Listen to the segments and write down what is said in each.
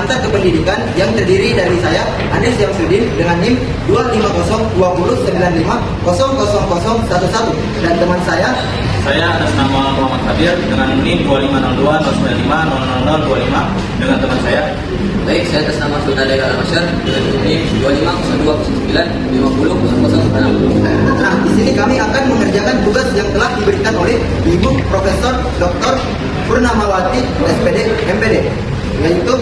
pengantar kependidikan yang terdiri dari saya, Anis Syamsuddin, dengan NIM 2502095000011 dan teman saya atas nama Muhammad Kabir dengan NIM 250209500025 dengan teman saya. Baik, saya atas nama Saudara Al-Masyar dengan NIM 250209500006. Nah, di sini kami akan mengerjakan tugas yang telah diberikan oleh Ibu Profesor Dr. Purnamawati SPD MPD, yaitu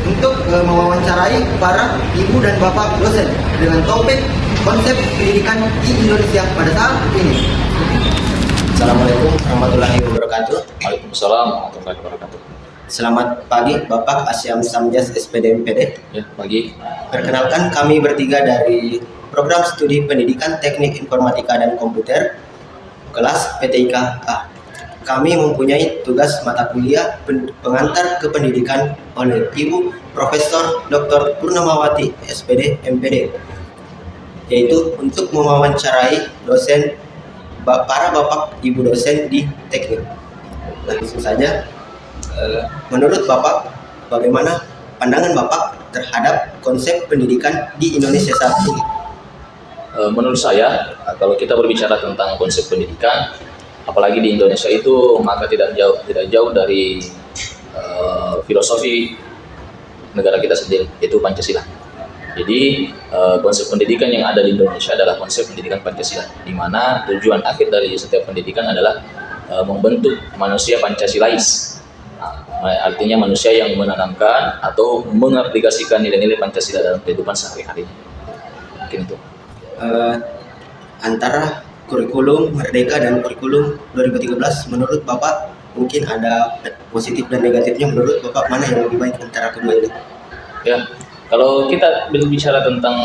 untuk mewawancarai para ibu dan bapak dosen dengan topik konsep pendidikan di Indonesia pada saat ini. Assalamualaikum warahmatullahi wabarakatuh. Waalaikumsalam warahmatullahi wabarakatuh. Selamat pagi Bapak Asyam Samjas SPD MPD. Ya, pagi. Perkenalkan, kami bertiga dari Program Studi Pendidikan Teknik Informatika dan Komputer kelas PTIK A. Kami mempunyai tugas mata kuliah pengantar kependidikan oleh Ibu Profesor Dr. Purnamawati SPD MPD, yaitu untuk mewawancarai dosen para bapak ibu dosen di teknik. Langsung saja, menurut Bapak, bagaimana pandangan Bapak terhadap konsep pendidikan di Indonesia saat ini? Menurut saya, kalau kita berbicara tentang konsep pendidikan, apalagi di Indonesia itu, maka tidak jauh dari filosofi negara kita sendiri, yaitu Pancasila. Jadi konsep pendidikan yang ada di Indonesia adalah konsep pendidikan Pancasila, di mana tujuan akhir dari setiap pendidikan adalah membentuk manusia Pancasilais. Artinya manusia yang menanamkan atau mengaplikasikan nilai-nilai Pancasila dalam kehidupan sehari-hari. Mungkin itu. Antara kurikulum Merdeka dan kurikulum 2013, menurut Bapak mungkin ada positif dan negatifnya. Menurut Bapak mana yang lebih baik antara kedua ini? Ya, kalau kita berbicara tentang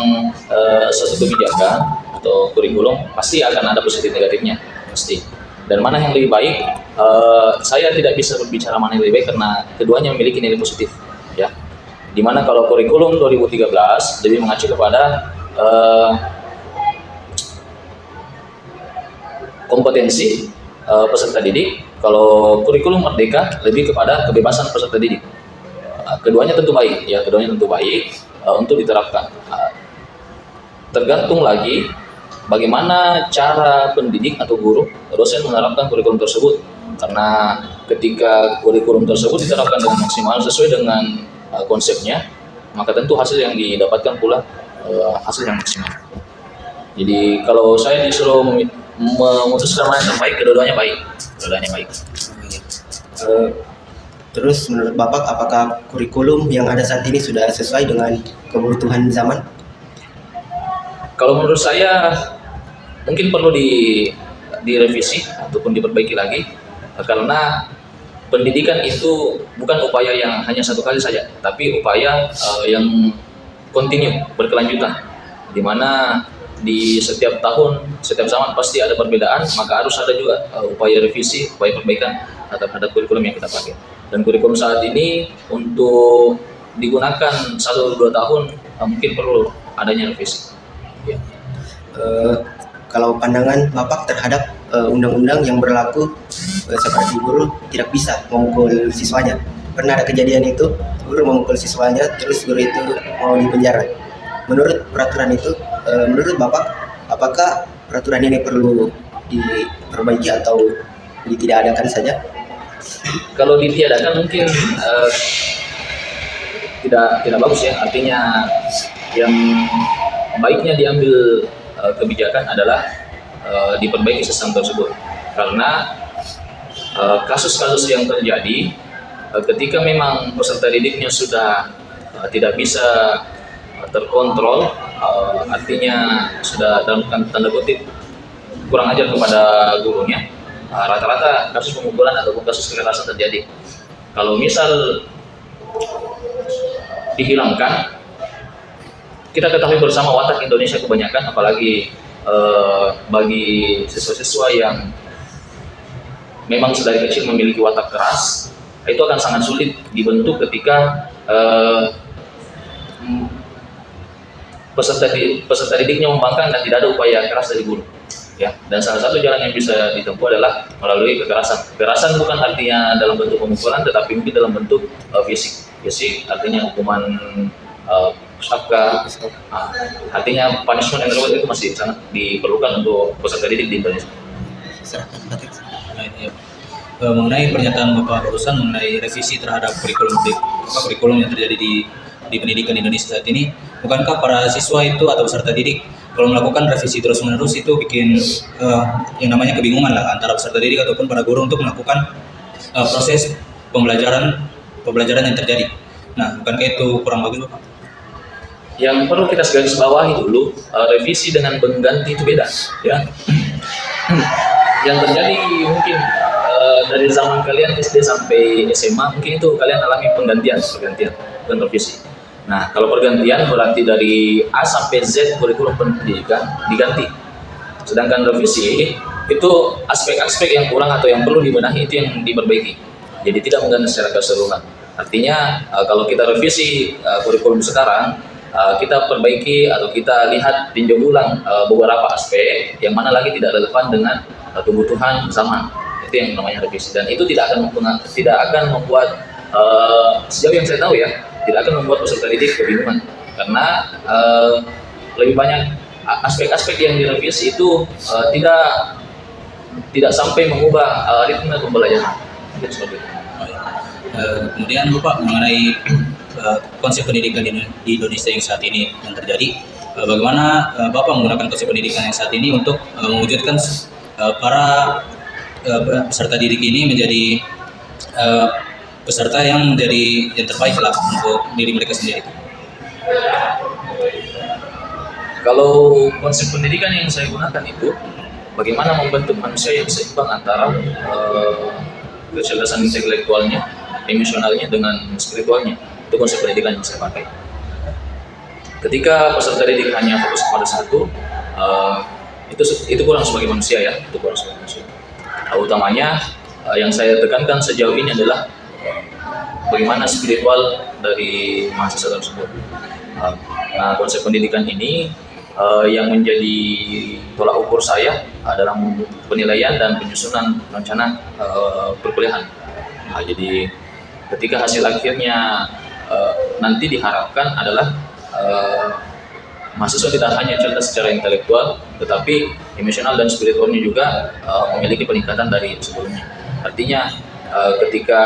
suatu kebijakan atau kurikulum, pasti akan ada positif negatifnya, pasti. Dan mana yang lebih baik, saya tidak bisa berbicara mana yang lebih baik karena keduanya memiliki nilai positif, ya. Dimana kalau kurikulum 2013 lebih mengacu kepada kompetensi peserta didik, kalau kurikulum Merdeka lebih kepada kebebasan peserta didik. Keduanya tentu baik, ya, keduanya tentu baik untuk diterapkan. Tergantung lagi bagaimana cara pendidik atau guru, dosen menerapkan kurikulum tersebut. Karena ketika kurikulum tersebut diterapkan dengan maksimal sesuai dengan konsepnya, maka tentu hasil yang didapatkan pula hasil yang maksimal. Jadi kalau saya disuruh memutuskan mana yang terbaik, keduanya baik. Terus menurut Bapak, apakah kurikulum yang ada saat ini sudah sesuai dengan kebutuhan zaman? Kalau menurut saya mungkin perlu direvisi ataupun diperbaiki lagi, karena pendidikan itu bukan upaya yang hanya satu kali saja, tapi upaya yang kontinu, berkelanjutan, di mana di setiap tahun, setiap zaman pasti ada perbedaan, maka harus ada juga upaya revisi, upaya perbaikan terhadap kurikulum yang kita pakai. Dan kurikulum saat ini untuk digunakan 1-2 tahun mungkin perlu adanya revisi. Ya. Kalau pandangan Bapak terhadap undang-undang yang berlaku seperti guru tidak bisa memukul siswanya. Pernah ada kejadian itu, guru memukul siswanya, terus guru itu mau dipenjara. Menurut peraturan itu, menurut Bapak, apakah peraturan ini perlu diperbaiki atau ditidakadakan saja? Kalau ditiadakan mungkin tidak bagus, ya. Artinya yang baiknya diambil kebijakan adalah diperbaiki sistem tersebut, karena kasus-kasus yang terjadi ketika memang peserta didiknya sudah tidak bisa terkontrol, artinya sudah dalam tanda kutip kurang ajar kepada gurunya, rata-rata kasus pemukulan ataupun kasus kekerasan terjadi. Kalau misal dihilangkan, kita ketahui bersama watak Indonesia kebanyakan, apalagi bagi siswa-siswa yang memang sedari kecil memiliki watak keras, itu akan sangat sulit dibentuk ketika peserta didiknya membangkang dan tidak ada upaya keras dari guru. Ya, dan salah satu jalan yang bisa ditempuh adalah melalui kekerasan. Kekerasan bukan artinya dalam bentuk pemukulan, tetapi mungkin dalam bentuk fisik. Basic artinya hukuman pusaka. Artinya punishment yang berat itu masih sangat diperlukan untuk peserta didik di Indonesia. Mengenai pernyataan Bapak barusan mengenai revisi terhadap kurikulum yang terjadi di pendidikan Indonesia saat ini, bukankah para siswa itu atau peserta didik kalau melakukan revisi terus-menerus itu bikin yang namanya kebingungan lah antara peserta didik ataupun para guru untuk melakukan proses pembelajaran yang terjadi. Nah, bukankah itu kurang bagus, Bapak? Yang perlu kita garis bawahi dulu, revisi dengan pengganti itu beda, ya. Yang terjadi mungkin dari zaman kalian SD sampai SMA, mungkin itu kalian alami pergantian, bukan revisi. Nah, kalau pergantian berarti dari A sampai Z kurikulum pendidikan diganti. Sedangkan revisi itu aspek-aspek yang kurang atau yang perlu dibenahi itu yang diperbaiki. Jadi tidak mengganti secara keseluruhan. Artinya kalau kita revisi kurikulum sekarang, kita perbaiki atau kita lihat tinjau ulang beberapa aspek yang mana lagi tidak relevan dengan kebutuhan zaman. Itu yang namanya revisi, dan itu tidak akan membuat sejauh yang saya tahu ya, tidak akan membuat peserta didik kebingungan, karena lebih banyak aspek-aspek yang direvisi itu tidak sampai mengubah ritme pembelajaran. Seperti itu. Kemudian Bapak mengenai konsep pendidikan di Indonesia yang saat ini yang terjadi, bagaimana Bapak menggunakan konsep pendidikan yang saat ini untuk mewujudkan para peserta didik ini menjadi peserta yang menjadi yang terbaik lah untuk diri mereka sendiri. Kalau konsep pendidikan yang saya gunakan itu bagaimana membentuk manusia yang seimbang antara kecerdasan intelektualnya, emosionalnya dengan spiritualnya. Itu konsep pendidikan yang saya pakai. Ketika peserta didik hanya fokus pada satu, itu kurang sebagai manusia ya, itu kurang sebagai manusia. Utamanya yang saya tekankan sejauh ini adalah bagaimana spiritual dari mahasiswa tersebut. Nah, konsep pendidikan ini yang menjadi tolak ukur saya dalam penilaian dan penyusunan rencana perkuliahan. Nah, jadi ketika hasil akhirnya nanti diharapkan adalah mahasiswa tidak hanya cerdas secara intelektual, tetapi emosional dan spiritualnya juga memiliki peningkatan dari sebelumnya. Artinya ketika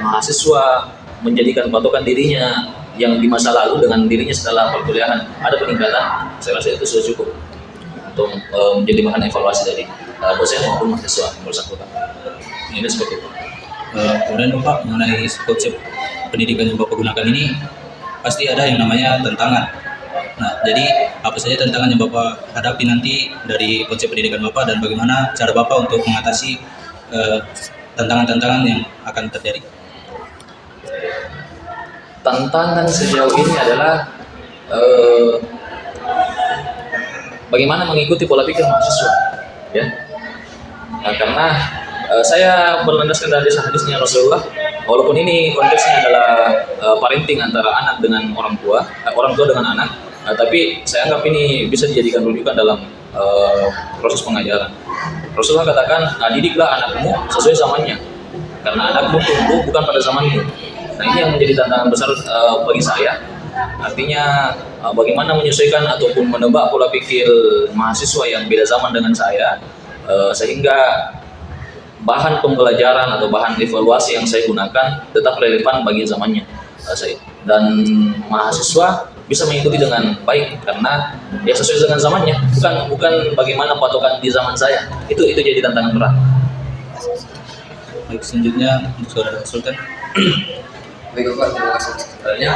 mahasiswa menjadikan patokan dirinya yang di masa lalu dengan dirinya setelah perkuliahan ada peningkatan, saya rasa itu sudah cukup untuk menjadi bahan evaluasi dari dosen maupun mahasiswa yang bersangkutan. Ini seperti itu. Kemudian Bapak mengenai konsep pendidikan yang Bapak gunakan ini pasti ada yang namanya tantangan. Nah, jadi apa saja tantangan yang Bapak hadapi nanti dari konsep pendidikan Bapak dan bagaimana cara Bapak untuk mengatasi tantangan-tantangan yang akan terjadi? Tantangan sejauh ini adalah bagaimana mengikuti pola pikir mahasiswa, ya. Nah, karena saya berlandaskan dari hadisnya Rasulullah, walaupun ini konteksnya adalah parenting antara anak dengan orang tua dengan anak, tapi saya anggap ini bisa dijadikan rujukan dalam proses pengajaran. Rasulullah katakan, didiklah anakmu sesuai zamannya, karena anakmu tumbuh bukan pada zamanmu. Nah, ini yang menjadi tantangan besar bagi saya. Artinya bagaimana menyesuaikan ataupun menebak pola pikir mahasiswa yang beda zaman dengan saya, sehingga bahan pembelajaran atau bahan evaluasi yang saya gunakan tetap relevan bagi zamannya dan mahasiswa bisa mengikuti dengan baik karena ya sesuai dengan zamannya, bukan bagaimana patokan di zaman saya. Itu jadi tantangan berat. Baik, selanjutnya untuk Saudara Sultan. Baik Bapak, terima kasih sebenarnya.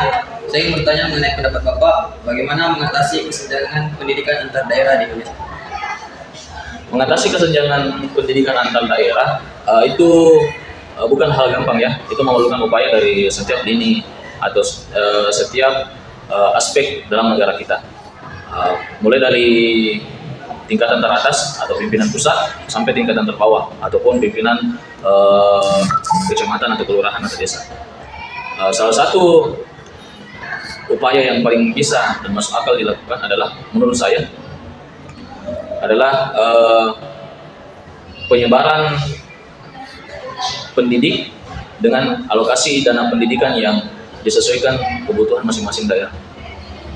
Saya ingin bertanya mengenai pendapat Bapak, bagaimana mengatasi kesenjangan pendidikan antar daerah di Indonesia? Mengatasi kesenjangan pendidikan antar daerah itu bukan hal gampang ya. Itu memerlukan upaya dari setiap lini atau setiap aspek dalam negara kita. Mulai dari tingkatan teratas atau pimpinan pusat sampai tingkatan terbawah ataupun pimpinan kecamatan atau kelurahan atau desa. Salah satu upaya yang paling bisa dan masuk akal dilakukan adalah, menurut saya, adalah penyebaran pendidik dengan alokasi dana pendidikan yang disesuaikan kebutuhan masing-masing daerah.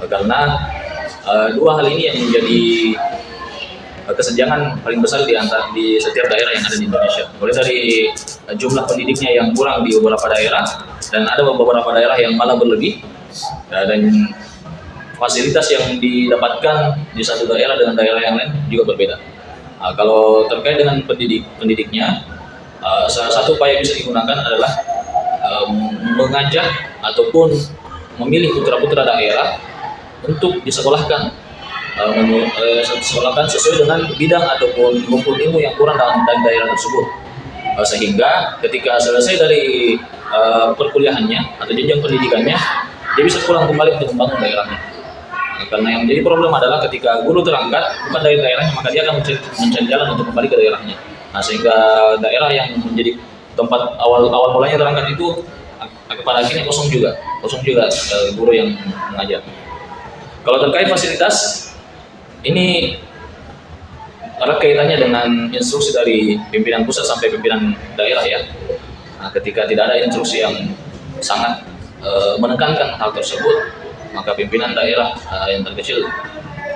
Karena dua hal ini yang menjadi kesenjangan paling besar di setiap daerah yang ada di Indonesia. Mulai dari jumlah pendidiknya yang kurang di beberapa daerah, dan ada beberapa daerah yang malah berlebih, dan fasilitas yang didapatkan di satu daerah dengan daerah yang lain juga berbeda. Kalau terkait dengan pendidiknya, salah satu upaya yang bisa digunakan adalah mengajak ataupun memilih putra-putra daerah untuk disekolahkan sesuai dengan bidang ataupun rumpun ilmu yang kurang dalam daerah tersebut, sehingga ketika selesai dari perkuliahannya atau jenjang pendidikannya, dia bisa pulang kembali untuk membangun daerahnya. Karena yang menjadi problem adalah ketika guru terangkat bukan dari daerahnya, maka dia akan mencari jalan untuk kembali ke daerahnya. Sehingga daerah yang menjadi tempat awal mulanya terangkat itu pada akhirnya kosong juga guru yang mengajar. Kalau terkait fasilitas, ini erat kaitannya dengan instruksi dari pimpinan pusat sampai pimpinan daerah ya. Ketika tidak ada instruksi yang sangat menekankan hal tersebut, maka pimpinan daerah yang terkecil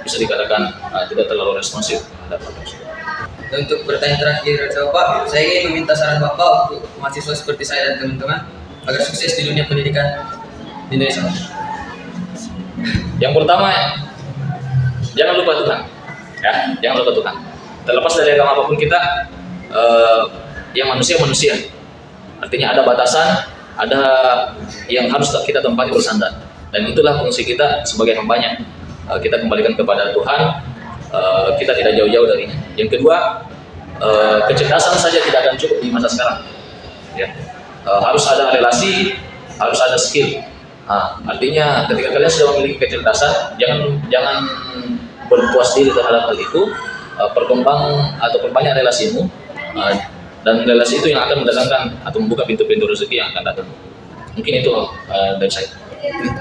bisa dikatakan tidak terlalu responsif terhadap hal tersebut. Untuk pertanyaan terakhir Bapak, saya ingin meminta saran Bapak untuk mahasiswa seperti saya dan teman-teman agar sukses di dunia pendidikan di Indonesia. Yang pertama, jangan lupa Tuhan, ya, jangan lupa Tuhan. Terlepas dari agama apapun kita, yang manusia, artinya ada batasan, ada yang harus kita tempati bersandar, dan itulah fungsi kita sebagai hambanya. Kita kembalikan kepada Tuhan, kita tidak jauh-jauh darinya. Yang kedua, kecerdasan saja tidak akan cukup di masa sekarang, ya. Harus ada relasi, harus ada skill. Artinya ketika kalian sudah memiliki kecerdasan, jangan berpuas diri terhadap hal itu, perbanyak relasimu, dan relasi itu yang akan mendatangkan atau membuka pintu-pintu rezeki yang akan datang. Mungkin itu dari saya.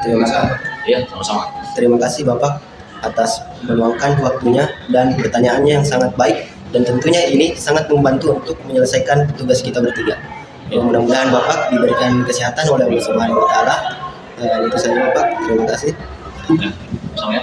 Terima kasih. Ya, sama-sama. Terima kasih Bapak atas meluangkan waktunya dan pertanyaannya yang sangat baik, dan tentunya ini sangat membantu untuk menyelesaikan tugas kita bertiga. Mudah-mudahan Bapak diberikan kesehatan oleh Allah Subhanahu wa Ta'ala. Itu saja Bapak, terima kasih. Ya, sama ya.